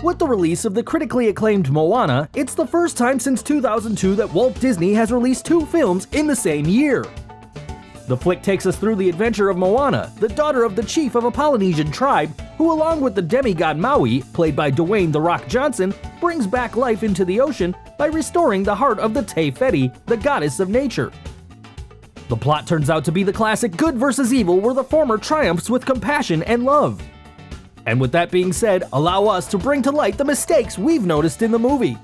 With the release of the critically acclaimed Moana, it's the first time since 2002 that Walt Disney has released 2 films in the same year. The flick takes us through the adventure of Moana, the daughter of the chief of a Polynesian tribe, who along with the demigod Maui, played by Dwayne "The Rock" Johnson, brings back life into the ocean by restoring the heart of the Te Feti, the goddess of nature. The plot turns out to be the classic good versus evil, where the former triumphs with compassion and love. And with that being said, allow us to bring to light the mistakes we've noticed in the movie.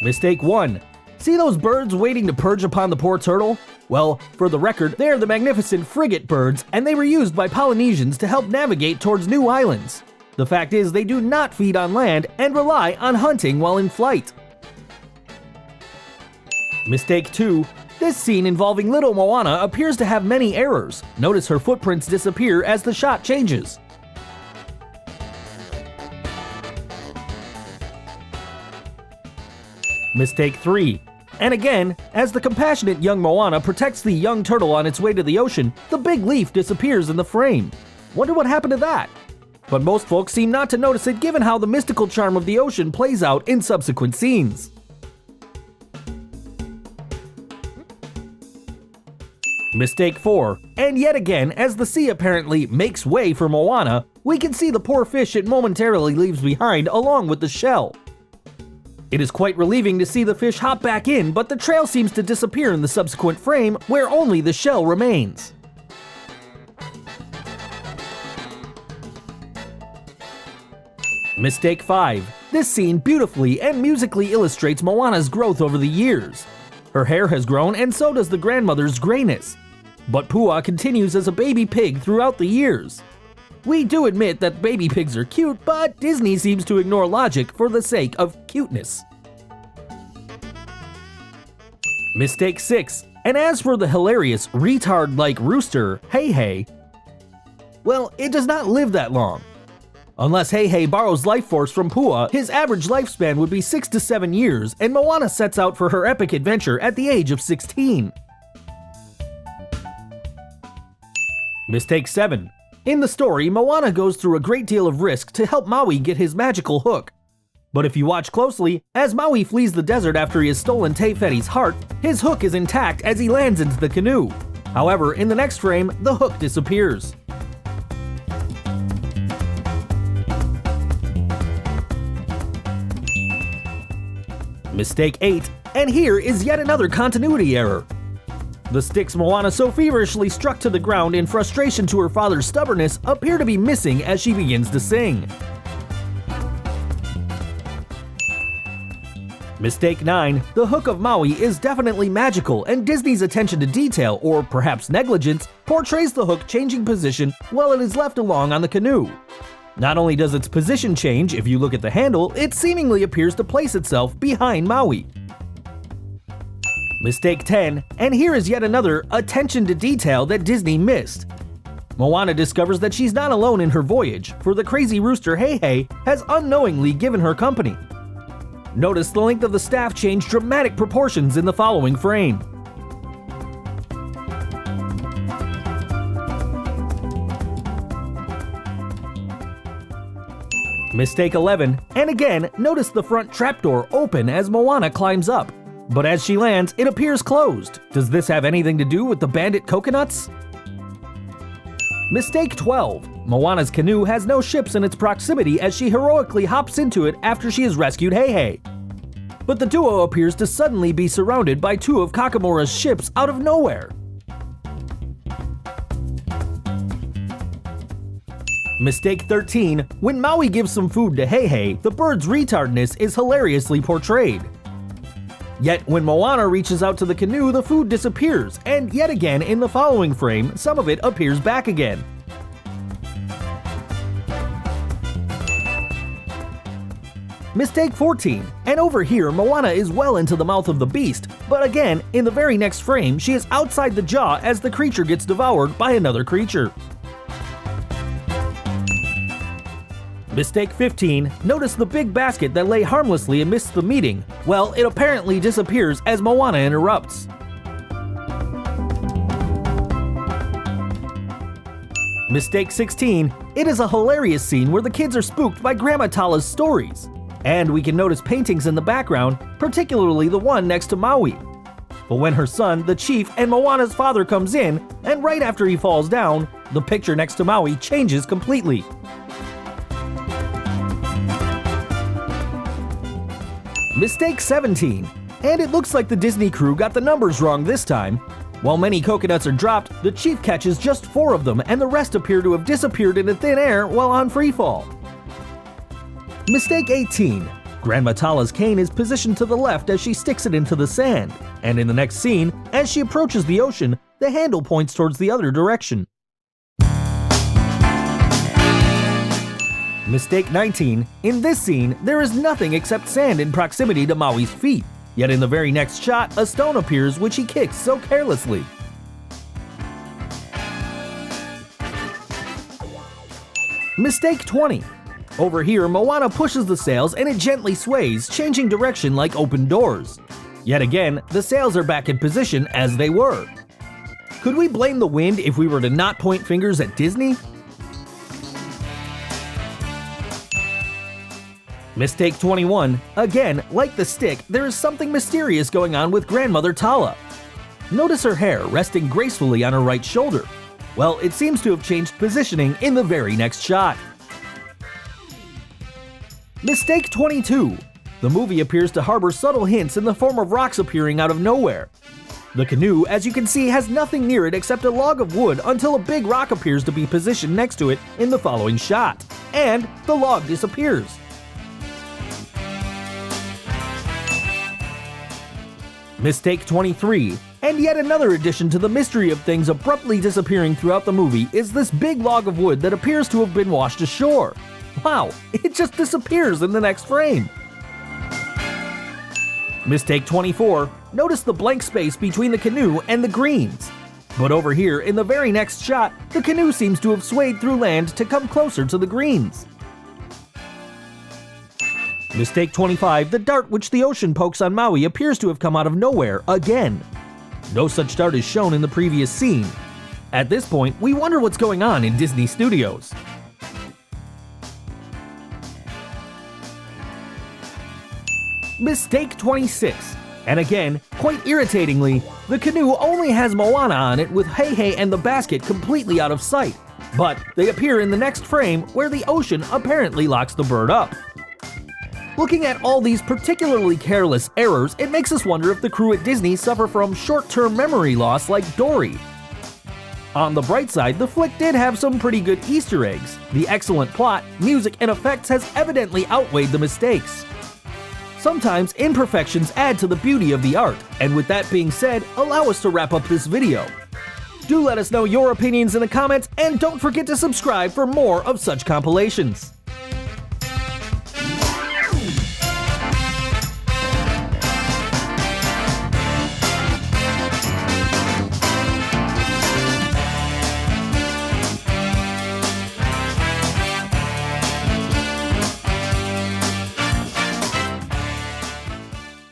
Mistake 1. See those birds waiting to perch upon the poor turtle? Well, for the record, they are the magnificent frigate birds, and they were used by Polynesians to help navigate towards new islands. The fact is, they do not feed on land and rely on hunting while in flight. Mistake 2. This scene involving little Moana appears to have many errors. Notice her footprints disappear as the shot changes. Mistake 3. And again, as the compassionate young Moana protects the young turtle on its way to the ocean, the big leaf disappears in the frame. Wonder what happened to that? But most folks seem not to notice it given how the mystical charm of the ocean plays out in subsequent scenes. Mistake 4. And yet again, as the sea apparently makes way for Moana, we can see the poor fish it momentarily leaves behind along with the shell. It is quite relieving to see the fish hop back in, but the trail seems to disappear in the subsequent frame, where only the shell remains. Mistake 5. This scene beautifully and musically illustrates Moana's growth over the years. Her hair has grown and so does the grandmother's grayness. But Pua continues as a baby pig throughout the years. We do admit that baby pigs are cute, but Disney seems to ignore logic for the sake of cuteness. Mistake 6. And as for the hilarious retard-like rooster, Hey Hey, well, it does not live that long. Unless Hey Hey borrows life force from Pua, his average lifespan would be 6 to 7 years, and Moana sets out for her epic adventure at the age of 16. Mistake 7. In the story, Moana goes through a great deal of risk to help Maui get his magical hook. But if you watch closely, as Maui flees the desert after he has stolen Te Feti's heart, his hook is intact as he lands into the canoe. However, in the next frame, the hook disappears. Mistake 8. And here is yet another continuity error. The sticks Moana so feverishly struck to the ground in frustration to her father's stubbornness appear to be missing as she begins to sing. Mistake 9. The hook of Maui is definitely magical, and Disney's attention to detail, or perhaps negligence, portrays the hook changing position while it is left along on the canoe. Not only does its position change, if you look at the handle, it seemingly appears to place itself behind Maui. Mistake 10, and here is yet another attention to detail that Disney missed. Moana discovers that she's not alone in her voyage, for the crazy rooster Hey Hey has unknowingly given her company. Notice the length of the staff change dramatic proportions in the following frame. Mistake 11, and again, notice the front trapdoor open as Moana climbs up. But as she lands, it appears closed. Does this have anything to do with the bandit coconuts? Mistake 12. Moana's canoe has no ships in its proximity as she heroically hops into it after she has rescued Hey Hey. But the duo appears to suddenly be surrounded by 2 of Kakamura's ships out of nowhere. Mistake 13. When Maui gives some food to Hey Hey, the bird's retardness is hilariously portrayed. Yet when Moana reaches out to the canoe, the food disappears, and yet again in the following frame, some of it appears back again. Mistake 14, and over here Moana is well into the mouth of the beast, but again, in the very next frame, she is outside the jaw as the creature gets devoured by another creature. Mistake 15, notice the big basket that lay harmlessly amidst the meeting. Well, it apparently disappears as Moana interrupts. Mistake 16, it is a hilarious scene where the kids are spooked by Grandma Tala's stories. And we can notice paintings in the background, particularly the one next to Maui. But when her son, the chief, and Moana's father comes in, and right after he falls down, the picture next to Maui changes completely. Mistake 17, and it looks like the Disney crew got the numbers wrong this time. While many coconuts are dropped, the chief catches just 4 of them and the rest appear to have disappeared into thin air while on freefall. Mistake 18. Grandma Tala's cane is positioned to the left as she sticks it into the sand, and in the next scene, as she approaches the ocean, the handle points towards the other direction. Mistake 19. In this scene, there is nothing except sand in proximity to Maui's feet. Yet in the very next shot, a stone appears which he kicks so carelessly. Mistake 20. Over here, Moana pushes the sails and it gently sways, changing direction like open doors. Yet again, the sails are back in position as they were. Could we blame the wind if we were to not point fingers at Disney? Mistake 21. Again, like the stick, there is something mysterious going on with Grandmother Tala. Notice her hair resting gracefully on her right shoulder. Well, it seems to have changed positioning in the very next shot. Mistake 22. The movie appears to harbor subtle hints in the form of rocks appearing out of nowhere. The canoe, as you can see, has nothing near it except a log of wood until a big rock appears to be positioned next to it in the following shot, and the log disappears. Mistake 23. And yet another addition to the mystery of things abruptly disappearing throughout the movie is this big log of wood that appears to have been washed ashore. Wow, it just disappears in the next frame. Mistake 24. Notice the blank space between the canoe and the greens. But over here, in the very next shot, the canoe seems to have swayed through land to come closer to the greens. Mistake 25. The dart which the ocean pokes on Maui appears to have come out of nowhere again. No such dart is shown in the previous scene. At this point, we wonder what's going on in Disney Studios. Mistake 26. And again, quite irritatingly, the canoe only has Moana on it with Heihei and the basket completely out of sight. But they appear in the next frame where the ocean apparently locks the bird up. Looking at all these particularly careless errors, it makes us wonder if the crew at Disney suffer from short-term memory loss like Dory. On the bright side, the flick did have some pretty good Easter eggs. The excellent plot, music, and effects has evidently outweighed the mistakes. Sometimes imperfections add to the beauty of the art, and with that being said, allow us to wrap up this video. Do let us know your opinions in the comments, and don't forget to subscribe for more of such compilations.